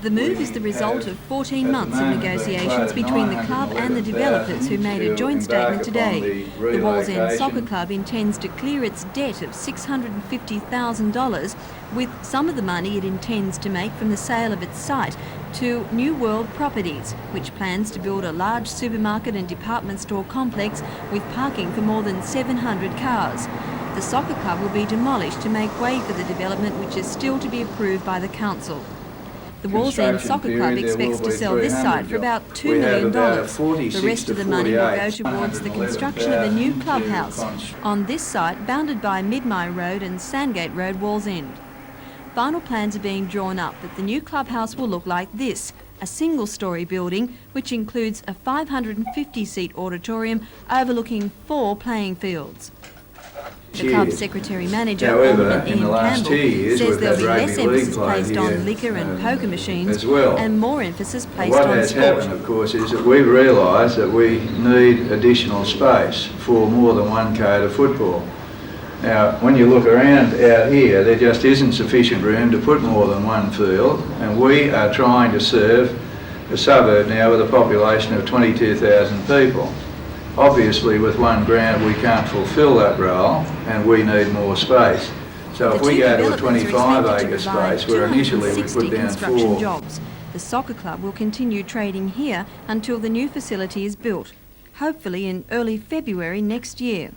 The move is the result of 14 months of negotiations between the club and the developers who made a joint statement today. The Wallsend Soccer Club intends to clear its debt of $650,000 with some of the money it intends to make from the sale of its site to New World Properties, which plans to build a large supermarket and department store complex with parking for more than 700 cars. The soccer club will be demolished to make way for the development, which is still to be approved by the council. The Wallsend Soccer Club expects to sell this site for about $2 million. The rest of the money will go towards the construction of a new clubhouse on this site, bounded by Midmai Road and Sandgate Road, Wallsend. Final plans are being drawn up, but the new clubhouse will look like this: a single-storey building which includes a 550-seat auditorium overlooking 4 playing fields. The club's secretary-manager, Alderman Ian Campbell, says there'll be less emphasis placed on liquor and poker machines and more emphasis placed on sport. What has happened, of course, is that we've realised that we need additional space for more than one code of football. Now, when you look around out here, there just isn't sufficient room to put more than one field, and we are trying to serve a suburb now with a population of 22,000 people. Obviously, with one ground, we can't fulfil that role, and we need more space. So if we go to a 25-acre space, where initially we put down 4 jobs, the soccer club will continue trading here until the new facility is built, hopefully in early February next year.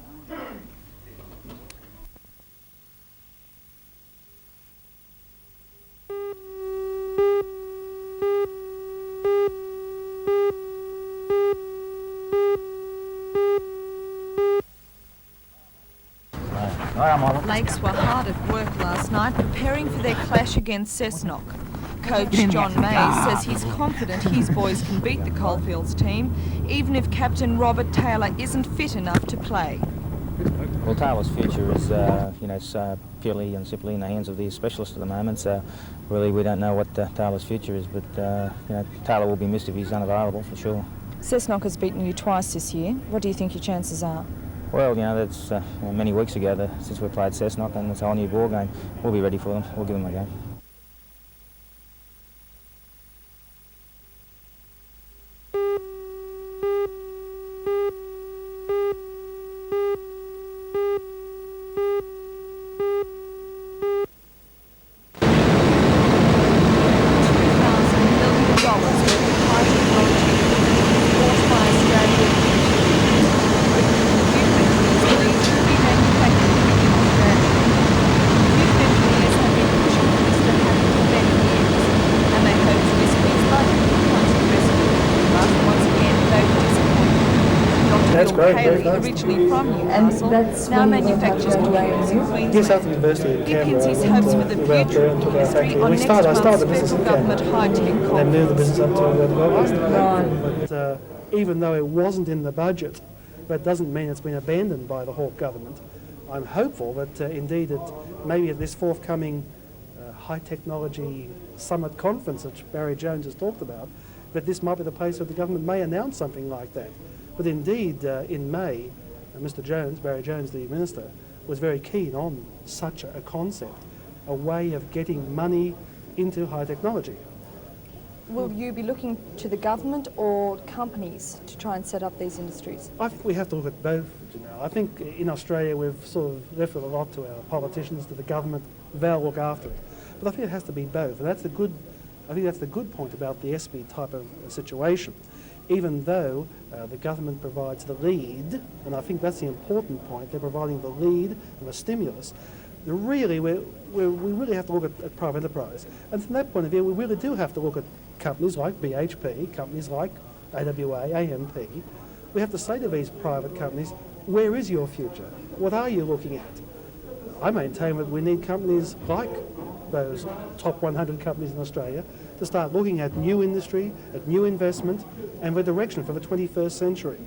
Lakes were hard at work last night preparing for their clash against Cessnock. Coach John Mays says he's confident his boys can beat the Coalfields team, even if captain Robert Taylor isn't fit enough to play. Well, Taylor's future is, it's purely and simply in the hands of the specialists at the moment. So, really, we don't know what Taylor's future is, but Taylor will be missed if he's unavailable for sure. Cessnock has beaten you twice this year. What do you think your chances are? Well, that's many weeks ago since we played Cessnock, and it's a whole new ball game. We'll be ready for them. We'll give them a go. Originally from Newcastle, now manufactures computers in Queensland. He pins his hopes for the future of the industry on next month's federal government high-tech conference. They moved the business up to August. But even though it wasn't in the budget, that doesn't mean it's been abandoned by the Hawke government. I'm hopeful that indeed maybe at this forthcoming high technology summit conference which Barry Jones has talked about, that this might be the place where the government may announce something like that. But indeed, in May, Mr. Jones, Barry Jones, the Minister, was very keen on such a concept, a way of getting money into high technology. Will you be looking to the government or companies to try and set up these industries? I think we have to look at both. I think in Australia we've sort of left it a lot to our politicians, to the government. They'll look after it. But I think it has to be both, and I think that's the good point about the SB type of situation. Even though the government provides the lead, and I think that's the important point, they're providing the lead and the stimulus, we really have to look at private enterprise. And from that point of view, we really do have to look at companies like BHP, companies like AWA, AMP. We have to say to these private companies, where is your future? What are you looking at? I maintain that we need companies like those top 100 companies in Australia to start looking at new industry, at new investment, and the direction for the 21st century.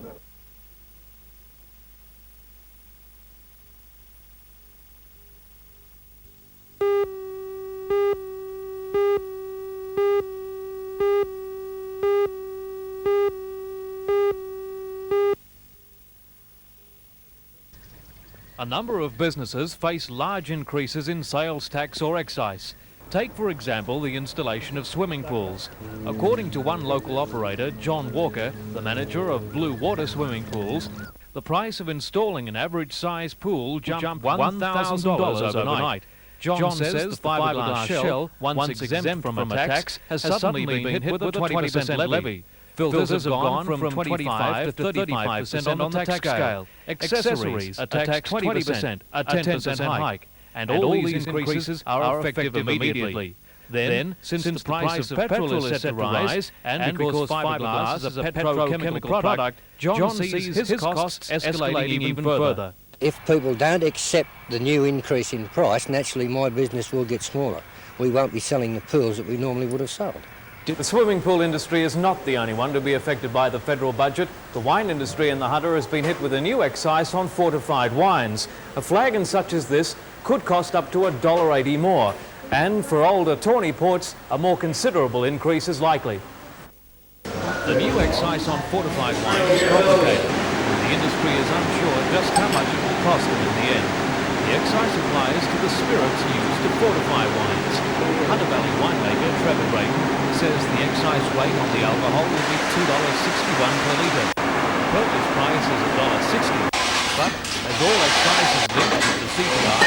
A number of businesses face large increases in sales tax or excise. Take, for example, the installation of swimming pools. According to one local operator, John Walker, the manager of Blue Water Swimming Pools, the price of installing an average-size pool jumped $1,000 overnight. John says the fiberglass shell, once exempt from a tax, has suddenly been hit with a 20% levy. Filters have gone from 25 to 35% on the tax scale. Accessories are taxed 20%, a 10% hike. And all these increases are effective immediately. Then, since the price of petrol is set to rise, and because fiberglass is a petrochemical product, John sees his costs escalating even further. If people don't accept the new increase in price, naturally my business will get smaller. We won't be selling the pools that we normally would have sold. The swimming pool industry is not the only one to be affected by the federal budget. The wine industry in the Hunter has been hit with a new excise on fortified wines. A flagon such as this could cost up to $1.80 more. And for older tawny ports, a more considerable increase is likely. The new excise on fortified wine is complicated. The industry is unsure just how much it will cost them in the end. The excise applies to the spirits used to fortify wines. Hunter Valley winemaker Trevor Drayton says the excise rate on the alcohol will be $2.61 per litre. The purchase price is $1.60. But as all excise is linked with the CPI,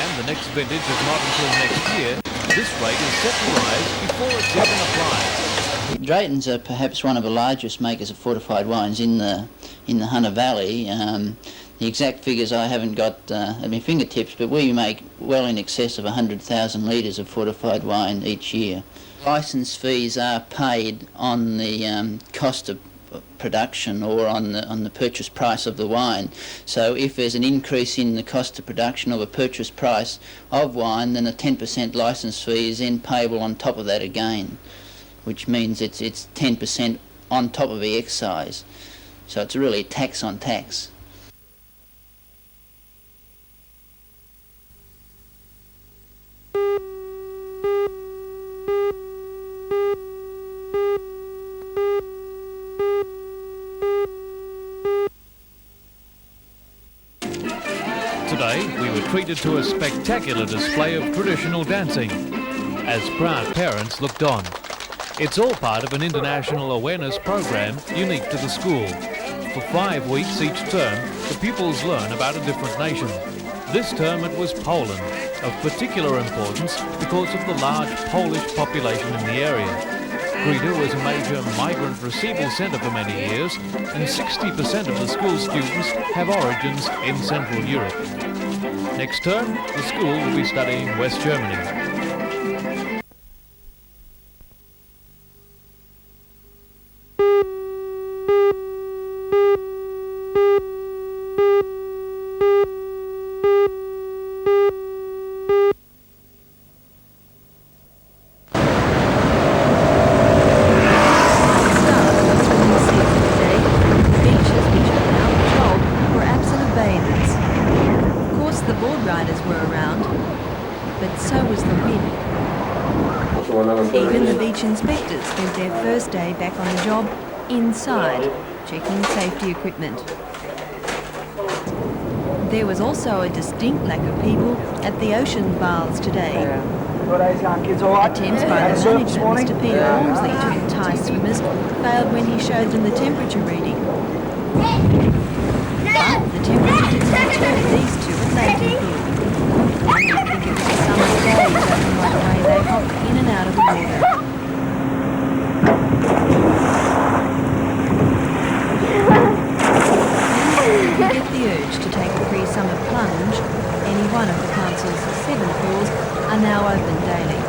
and the next vintage is not until next year, this rate is set to rise before it's even applied. Drayton's are perhaps one of the largest makers of fortified wines in the Hunter Valley. The exact figures I haven't got at my fingertips, but we make well in excess of 100,000 litres of fortified wine each year. Licence fees are paid on the cost of production or on the purchase price of the wine. So if there's an increase in the cost of production or the purchase price of wine, then a 10% licence fee is then payable on top of that again, which means it's 10% on top of the excise. So it's really tax on tax. Today, we were treated to a spectacular display of traditional dancing, as proud parents looked on. It's all part of an international awareness program unique to the school. For 5 weeks each term, the pupils learn about a different nation. This term it was Poland, of particular importance because of the large Polish population in the area. Greta was a major migrant receival centre for many years, and 60% of the school students have origins in Central Europe. Next term, the school will be studying West Germany. Even the beach inspectors spent their first day back on the job inside, checking safety equipment. There was also a distinct lack of people at the ocean baths today. Attempts by the manager, Mr. Peter Walmsley, to entice swimmers failed when he showed them the temperature reading. But the temperature didn't deter these two Atlantic people. I think it was a summer's day, judging by the way they hopped in and out of the water. If you get the urge to take a pre-summer plunge, any one of the council's 7 pools are now open daily.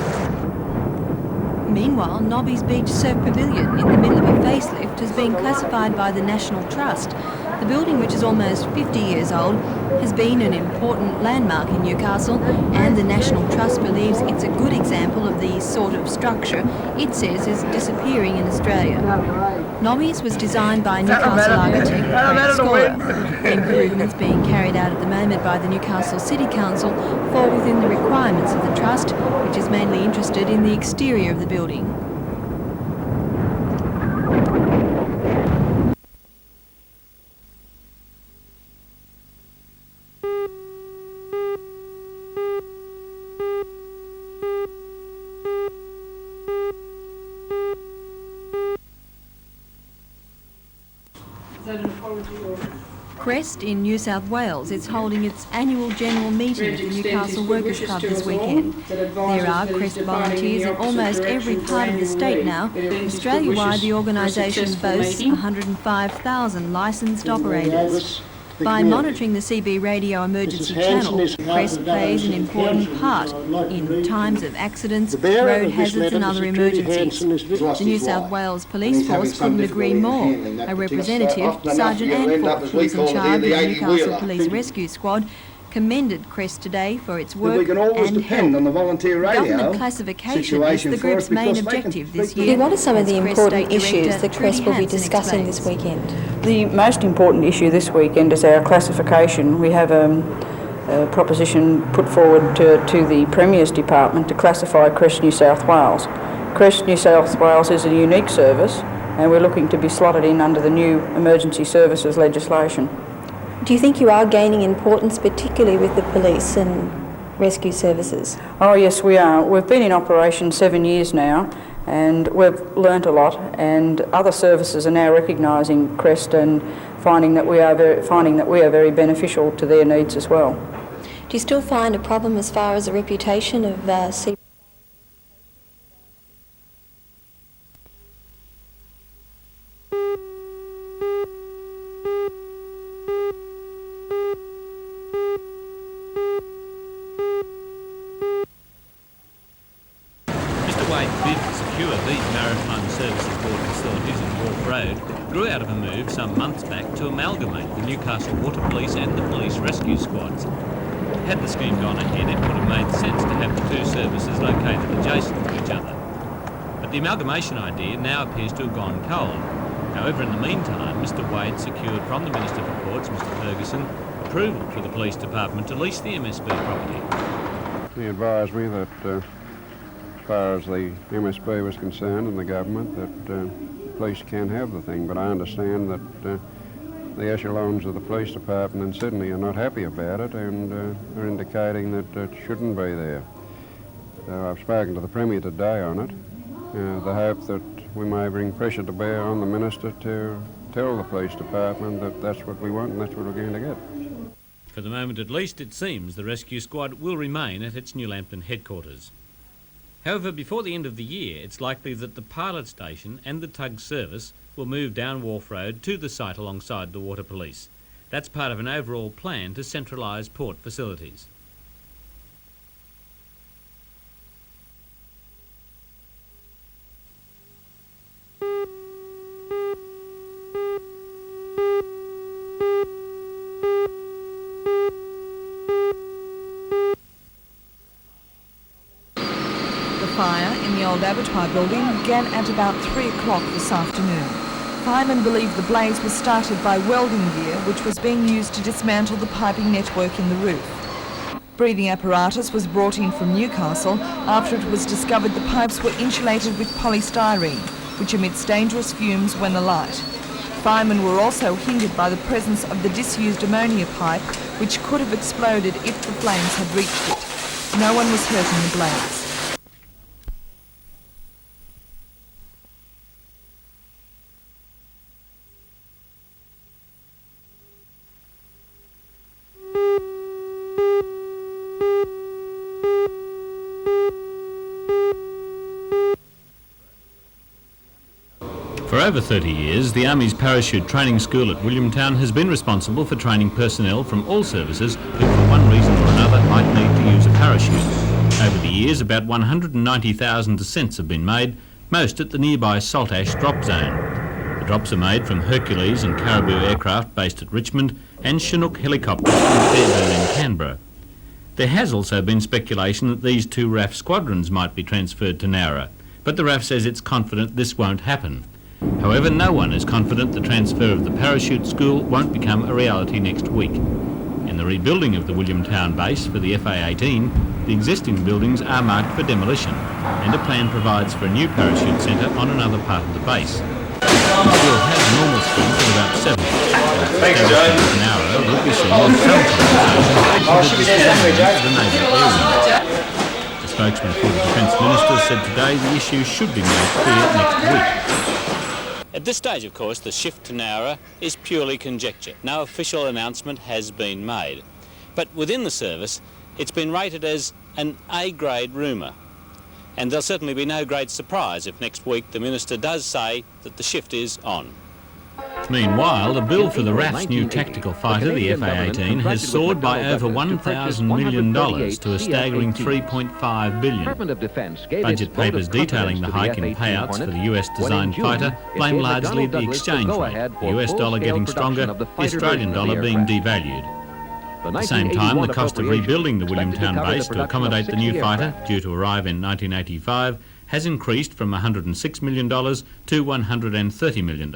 Meanwhile, Nobby's Beach Surf Pavilion, in the middle of a facelift, has been classified by the National Trust. The building, which is almost 50 years old, has been an important landmark in Newcastle, and the National Trust believes it's a good example of the sort of structure it says is disappearing in Australia. Nobby's was designed by Newcastle architect Frank Scholar. Improvements being carried out at the moment by the Newcastle City Council fall within the requirements of the Trust, which is mainly interested in the exterior of the building. Crest in New South Wales is holding its annual general meeting at the Newcastle Workers Club this weekend. There are Crest volunteers in almost every part of the state now. Australia-wide, the organisation boasts 105,000 licensed operators. By monitoring the CB radio emergency channel, Crest plays an important part in times of accidents, road hazards and other emergencies. The New South Wales Police Force couldn't agree more. A representative, Sergeant Anford, who is in charge of the Newcastle Police Rescue Squad, commended Crest today for its work we can always and depend help. on the volunteer radio Government classification is the group's main objective this year. What are some of the Crest important State issues Director that Crest Trudy will be Hanson discussing explains. this weekend? The most important issue this weekend is our classification. We have a proposition put forward to the Premier's Department to classify Crest New South Wales. Crest New South Wales is a unique service and we're looking to be slotted in under the new emergency services legislation. Do you think you are gaining importance, particularly with the police and rescue services? Oh yes, we are. We've been in operation 7 years now and we've learnt a lot, and other services are now recognising Crest and finding that we are very beneficial to their needs as well. Do you still find a problem as far as the reputation of CB? Bid to secure these maritime services board facilities in Wharf Road grew out of a move some months back to amalgamate the Newcastle Water Police and the Police Rescue Squads. Had the scheme gone ahead, it would have made sense to have the two services located adjacent to each other. But the amalgamation idea now appears to have gone cold. However, in the meantime, Mr Wade secured from the Minister for Ports, Mr Ferguson, approval for the Police Department to lease the MSB property. He advised me that as far as the MSB was concerned and the government, that the police can have the thing, but I understand that the echelons of the police department in Sydney are not happy about it and are indicating that it shouldn't be there. So I've spoken to the Premier today on it. The hope that we may bring pressure to bear on the Minister to tell the police department that that's what we want and that's what we're going to get. For the moment at least, it seems the rescue squad will remain at its New Lambton headquarters. However, before the end of the year, it's likely that the pilot station and the tug service will move down Wharf Road to the site alongside the Water Police. That's part of an overall plan to centralise port facilities. Fire in the old abattoir building began at about 3 o'clock this afternoon. Firemen believe the blaze was started by welding gear which was being used to dismantle the piping network in the roof. Breathing apparatus was brought in from Newcastle after it was discovered the pipes were insulated with polystyrene, which emits dangerous fumes when alight. Firemen were also hindered by the presence of the disused ammonia pipe, which could have exploded if the flames had reached it. No one was hurt in the blaze. For over 30 years, the Army's Parachute Training School at Williamtown has been responsible for training personnel from all services who, for one reason or another, might need to use a parachute. Over the years, about 190,000 descents have been made, most at the nearby Saltash drop zone. The drops are made from Hercules and Caribou aircraft based at Richmond and Chinook helicopters from Fairburn in Canberra. There has also been speculation that these two RAF squadrons might be transferred to Nowra, but the RAF says it's confident this won't happen. However, no one is confident the transfer of the parachute school won't become a reality next week. In the rebuilding of the Williamtown base for the FA-18, the existing buildings are marked for demolition, and a plan provides for a new parachute centre on another part of the base. The school has a normal strength of about 70. Thanks, Joe. Nowra will be seen in some conversations with the Naval Air Wing. The spokesman for the Defence Minister said today the issue should be made clear next week. At this stage, of course, the shift to Nowra is purely conjecture. No official announcement has been made. But within the service, it's been rated as an A-grade rumour. And there'll certainly be no great surprise if next week the Minister does say that the shift is on. Meanwhile, the bill for the RAF's new tactical fighter, the FA-18, has soared by over $1,000 million to a staggering $3.5 billion. Budget papers detailing the hike in payouts for the US-designed fighter blame largely the exchange rate, the US dollar getting stronger, the Australian dollar being devalued. At the same time, the cost of rebuilding the Williamtown base to accommodate the new fighter, due to arrive in 1985, has increased from $106 million to $130 million.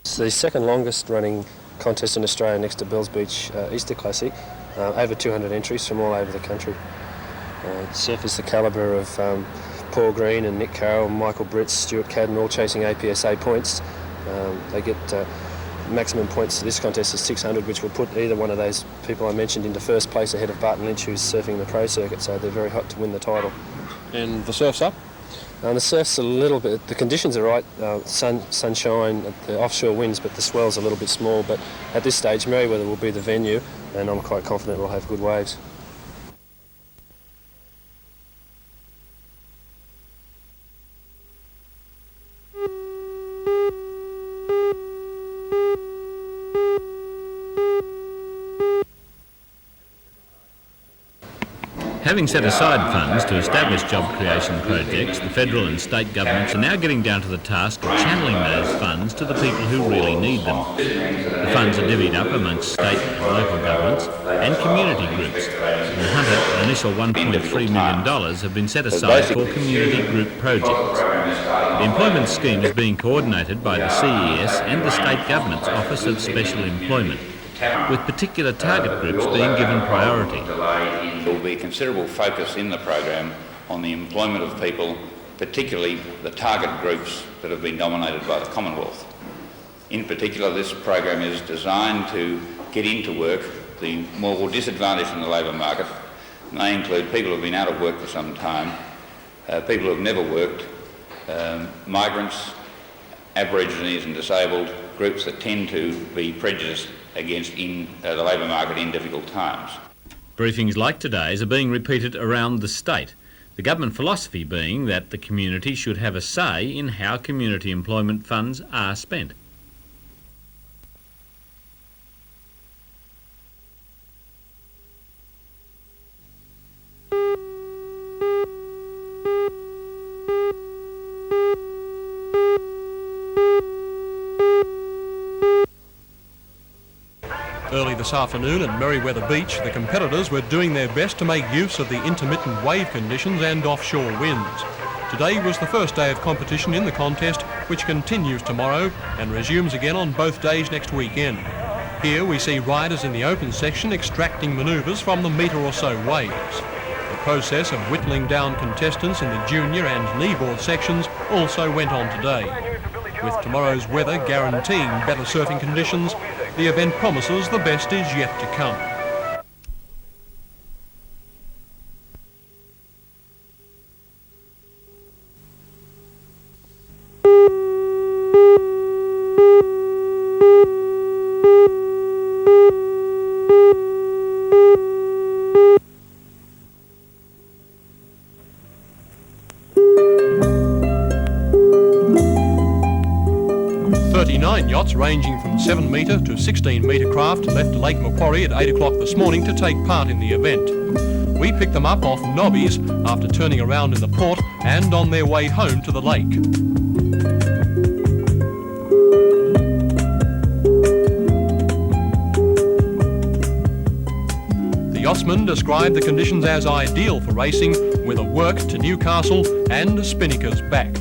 It's the second longest running contest in Australia next to Bells Beach Easter Classic. Over 200 entries from all over the country. Surface the calibre of Paul Green and Nick Carroll, Michael Britz, Stuart Cadden, all chasing APSA points. They get maximum points to this contest is 600, which will put either one of those people I mentioned into first place ahead of Barton Lynch, who's surfing the pro circuit, so they're very hot to win the title. And the surf's up? The surf's a little bit, the conditions are right, sunshine, the offshore winds, but the swell's a little bit small. But at this stage, Merewether will be the venue, and I'm quite confident we'll have good waves. Having set aside funds to establish job creation projects, the federal and state governments are now getting down to the task of channeling those funds to the people who really need them. The funds are divvied up amongst state and local governments and community groups. In the Hunter, an initial $1.3 million have been set aside for community group projects. The employment scheme is being coordinated by the CES and the state government's Office of Special Employment, with particular target groups being given priority. There will be considerable focus in the program on the employment of people, particularly the target groups that have been dominated by the Commonwealth. In particular, this program is designed to get into work the more disadvantaged in the labour market. And they include people who have been out of work for some time, people who have never worked, migrants, Aborigines and disabled, groups that tend to be prejudiced against in the labour market in difficult times. Briefings like today's are being repeated around the state, the government philosophy being that the community should have a say in how community employment funds are spent. Early this afternoon at Merewether Beach, the competitors were doing their best to make use of the intermittent wave conditions and offshore winds. Today was the first day of competition in the contest, which continues tomorrow and resumes again on both days next weekend. Here we see riders in the open section extracting manoeuvres from the metre or so waves. The process of whittling down contestants in the junior and kneeboard sections also went on today. With tomorrow's weather guaranteeing better surfing conditions, the event promises the best is yet to come. Yachts ranging from 7 metre to 16 metre craft left Lake Macquarie at 8 o'clock this morning to take part in the event. We picked them up off Nobby's after turning around in the port and on their way home to the lake. The yachtsman described the conditions as ideal for racing, with a work to Newcastle and Spinnaker's back.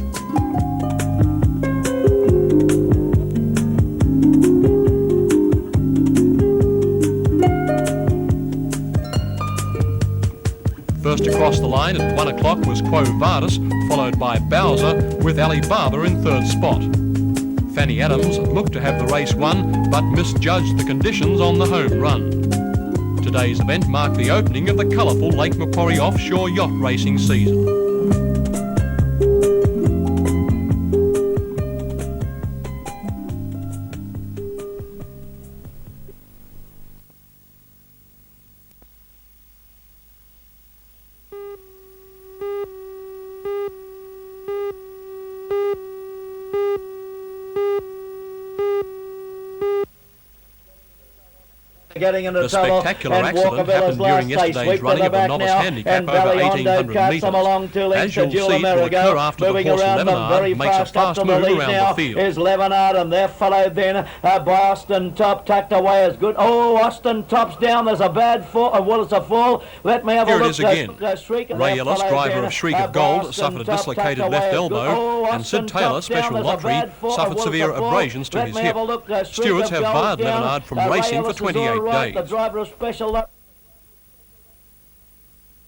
First across the line at 1 o'clock was Quo Vadis, followed by Bowser, with Ali Baba in third spot. Fanny Adams looked to have the race won, but misjudged the conditions on the home run. Today's event marked the opening of the colourful Lake Macquarie offshore yacht racing season. Getting into The trouble, spectacular and accident happened during yesterday's running of the novice handicap over 1800 metres. As you'll see, it will occur after the horse Lemonade makes a fast move around the field. Is Lemonade, and they're followed then by Austin Top, tucked away as good. Oh, Austin Top's down. There's a bad fall. Well, it's a fall. Let me have a look. Here it is again. Ray Ellis, driver of Shriek of Gold, suffered a dislocated left elbow, and Sid Taylor, Special Lottery, suffered severe abrasions to his hip. Stewards have barred Lemonade from racing for 28 days. The driver of Special Lottery.